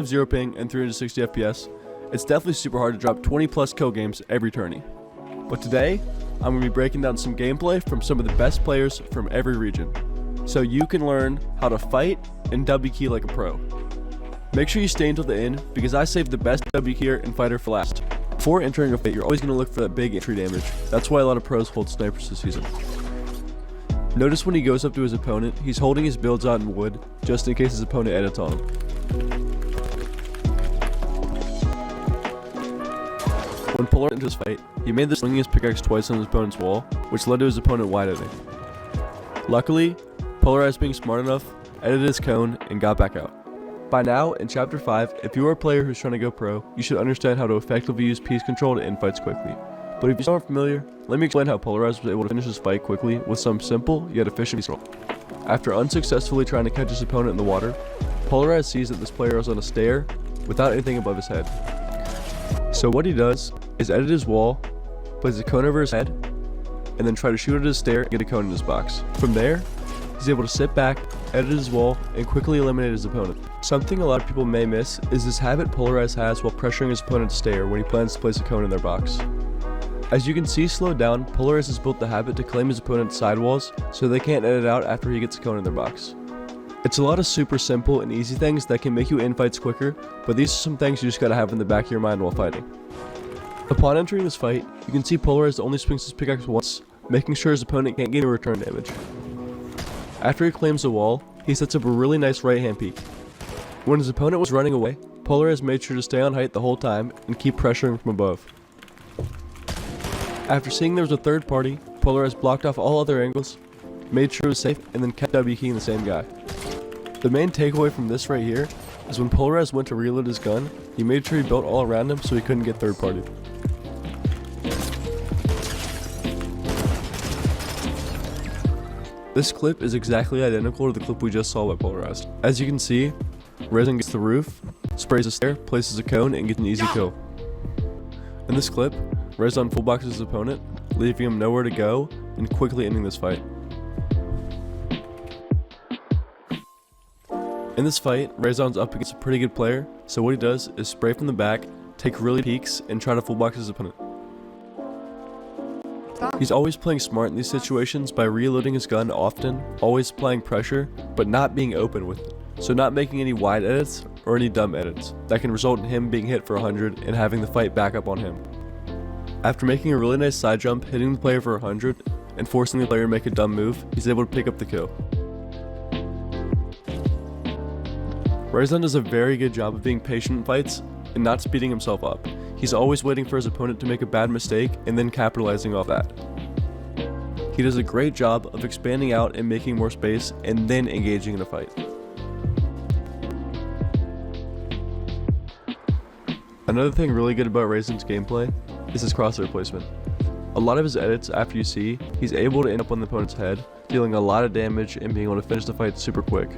0 ping and 360 FPS, it's definitely super hard to drop 20 plus kill games every tourney. But today, I'm going to be breaking down some gameplay from some of the best players from every region, so you can learn how to fight and W key like a pro. Make sure you stay until the end, because I saved the best W keyer and fighter for last. Before entering a fight, you're always going to look for that big entry damage. That's why a lot of pros hold snipers this season. Notice when he goes up to his opponent, he's holding his builds out in wood, just in case his opponent edits on him. When Polar entered his fight, he made the swinging his pickaxe twice on his opponent's wall, which led to his opponent wide editing. Luckily, Polarized being smart enough, edited his cone, and got back out. By now, in Chapter 5, if you are a player who's trying to go pro, you should understand how to effectively use piece control to end fights quickly. But if you still aren't familiar, let me explain how Polarized was able to finish his fight quickly with some simple yet efficient piece control. After unsuccessfully trying to catch his opponent in the water, Polarized sees that this player is on a stair without anything above his head. So what he does is edit his wall, places a cone over his head, and then try to shoot at his stair and get a cone in his box. From there, he's able to sit back, edit his wall, and quickly eliminate his opponent. Something a lot of people may miss is this habit Polarized has while pressuring his opponent's stair when he plans to place a cone in their box. As you can see slowed down, Polarized has built the habit to claim his opponent's sidewalls so they can't edit out after he gets a cone in their box. It's a lot of super simple and easy things that can make you end fights quicker, but these are some things you just gotta have in the back of your mind while fighting. Upon entering this fight, you can see Polarized only swings his pickaxe once, making sure his opponent can't get any return damage. After he claims the wall, he sets up a really nice right hand peek. When his opponent was running away, Polarized made sure to stay on height the whole time and keep pressuring from above. After seeing there was a third party, Polarized blocked off all other angles, made sure it was safe, and then kept W keying the same guy. The main takeaway from this right here is when Polarized went to reload his gun, he made sure he built all around him so he couldn't get third party. This clip is exactly identical to the clip we just saw by Polarized. As you can see, Rezon gets the roof, sprays a stair, places a cone, and gets an easy kill. In this clip, Rezon full boxes his opponent, leaving him nowhere to go, and quickly ending this fight. In this fight, Rezon's up against a pretty good player, so what he does is spray from the back, take really peeks, and try to full box his opponent. He's always playing smart in these situations by reloading his gun often, always applying pressure, but not being open with it. So not making any wide edits or any dumb edits that can result in him being hit for 100 and having the fight back up on him. After making a really nice side jump, hitting the player for 100, and forcing the player to make a dumb move, he's able to pick up the kill. Rezon does a very good job of being patient in fights and not speeding himself up. He's always waiting for his opponent to make a bad mistake and then capitalizing off that. He does a great job of expanding out and making more space and then engaging in a fight. Another thing really good about Rezon's gameplay is his crosshair placement. A lot of his edits after you see, he's able to end up on the opponent's head, dealing a lot of damage and being able to finish the fight super quick.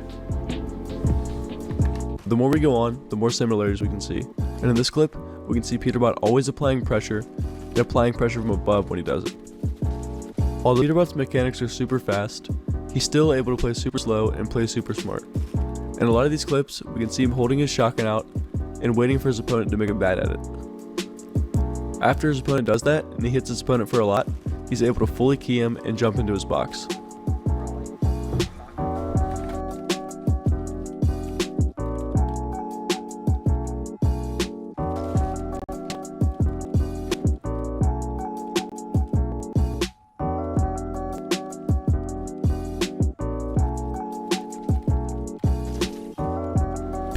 The more we go on, the more similarities we can see. And in this clip, we can see Peterbot always applying pressure and applying pressure from above when he does it. Although Peterbot's mechanics are super fast, he's still able to play super slow and play super smart. In a lot of these clips, we can see him holding his shotgun out and waiting for his opponent to make a bad edit. After his opponent does that, and he hits his opponent for a lot, he's able to fully key him and jump into his box.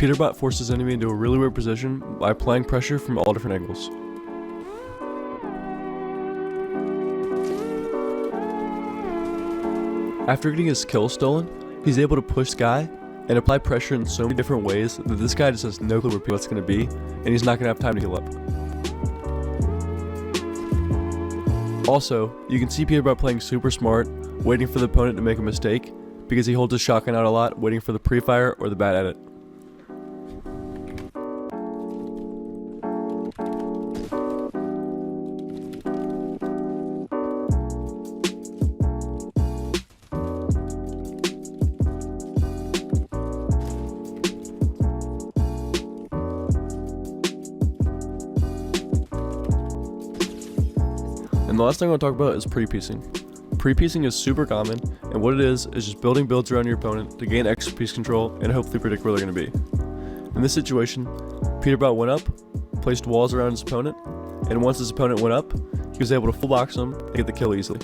Peterbot forces enemy into a really weird position by applying pressure from all different angles. After getting his kill stolen, he's able to push Sky and apply pressure in so many different ways that this guy just has no clue where what's going to be, and he's not going to have time to heal up. Also, you can see Peterbot playing super smart, waiting for the opponent to make a mistake, because he holds his shotgun out a lot, waiting for the pre-fire or the bad edit. And the last thing I want to talk about is pre-piecing. Pre-piecing is super common, and what it is just building builds around your opponent to gain extra piece control and hopefully predict where they're going to be. In this situation, Peterbout went up, placed walls around his opponent, and once his opponent went up, he was able to full box him and get the kill easily.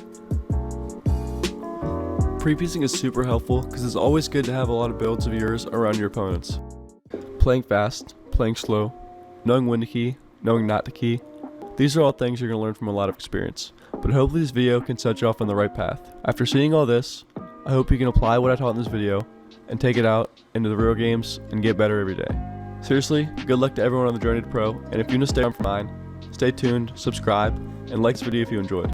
Pre-piecing is super helpful because it's always good to have a lot of builds of yours around your opponents. Playing fast, playing slow, knowing when to key, knowing not to key, these are all things you're going to learn from a lot of experience, but hopefully this video can set you off on the right path. After seeing all this, I hope you can apply what I taught in this video and take it out into the real games and get better every day. Seriously, good luck to everyone on the journey to pro, and if you want to stay on for mine, stay tuned, subscribe, and like this video if you enjoyed.